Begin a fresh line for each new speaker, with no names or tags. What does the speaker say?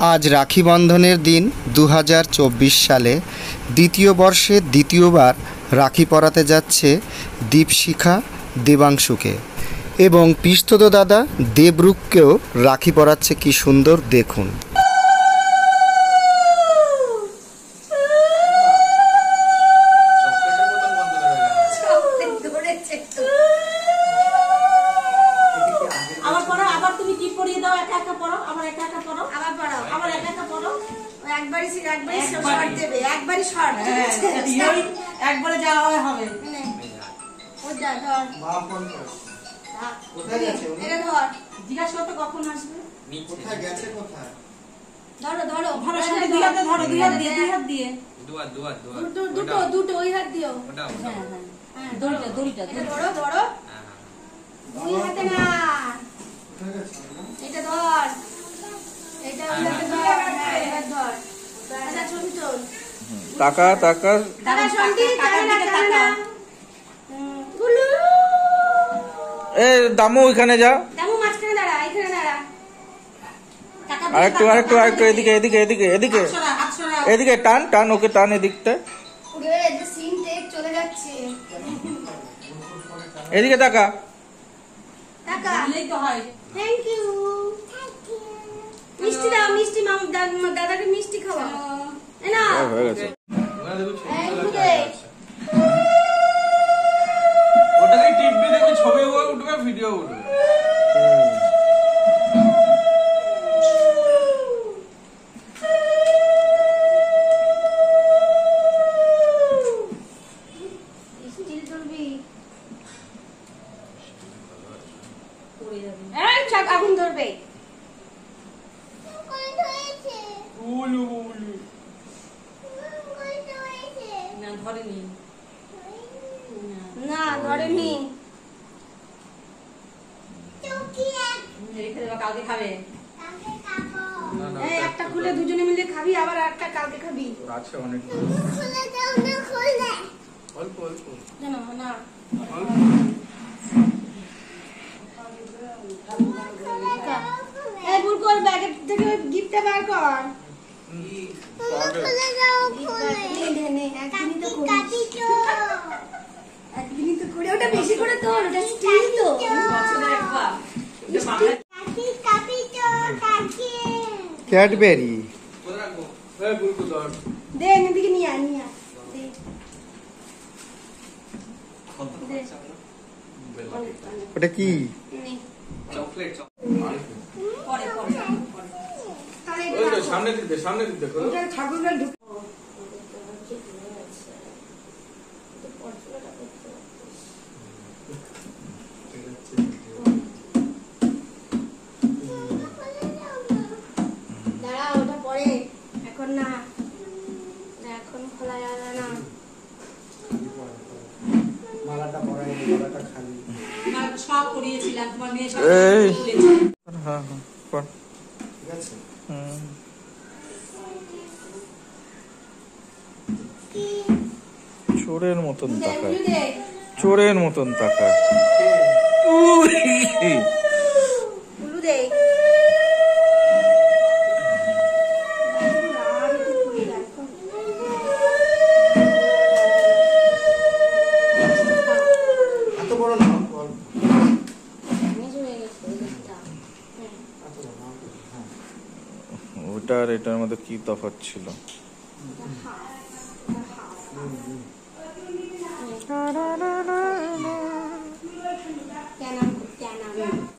আজ রাখি বন্ধনের দিন 2024 সালে দ্বিতীয় বর্ষে দ্বিতীয়বার রাখি পরাতে যাচ্ছে দীপশিখা দেবাংশুকে এবং পিস্তত দাদা দেবরূপকেও রাখি পরাচ্ছে। কি সুন্দর দেখুন।
একবারে যাওয়া হবে। জিজ্ঞাসা করতে কখন আসবে, কোথায় গেছে, কোথায় ধরো ধরো ধরো দুই হাতে ধরো, দুই হাত দিয়ে, দুই হাত দিয়ে দুটো ওই হাত দিও। হ্যাঁ হ্যাঁ দড়িটা দড়িটা ধরো ধরো, দুই হাতে না, এটা ধর, এটা ওই হাতে ধর, এটা ধর। আচ্ছা ছবি তোল,
টাকা টাকা
টাকা শান্তি, টাকা টাকা।
এ দামু ওইখানে যা,
দামু মাঝখানে দাঁড়া, এখানে দাঁড়া।
আরেকটু আরেকটু আরেকটু এদিকে এদিকে এদিকে এদিকে এদিকে টান টান, ওকে টান এদিকটা,
চলে যাচ্ছে।
এদিকে টাকা
টাকা দিলেই তো হয়। Thank you. মিষ্টি দাও, মিষ্টি দাদাকে মিষ্টি খাওয়াও। এই না
হয়ে গেছে।
ওটাকে টিপবি, দেখবি ছবি উঠবে, ভিডিও উঠবে।
আগুন ধরবে। না ধরেনি, না ধরেনি, রেখে দেবা, কালকে খাবে। একটা খুলে দুজনে মিলে খাবি, আবার একটা কালকে খাবি।
আছে অনেক, অল্প অল্প
না না এই বুড়কোর ব্যাগের থেকে ওই গিফটটা বার কর। একদিনই তো করে, ওটা বেশি করে তোল, ওটা স্টিল তো।
ক্যাডবেরি
দে, এদিকে নিয়ে আয়, নিয়ে আয়।
ওটা কি?
চকলেট।
পরে পরে
সামনে দিতে, সামনে দিতে করো।
ঠাকুরটা দাঁড়া, ওটা পরে, এখন না, এখন খোলা যাবে না।
মালাটা পরাই, মালাটা খালি।
সব করিয়েছিলাম, তোমার মেয়ে সব
এই হ্যাঁ হ্যাঁ কর,
ঠিক আছে।
চোরের মতন তাকায়, চোরের মতন তাকায়।
উলু দে।
এত বড় না,
ওটা আর এটার মধ্যে কি তফাৎ ছিল?
না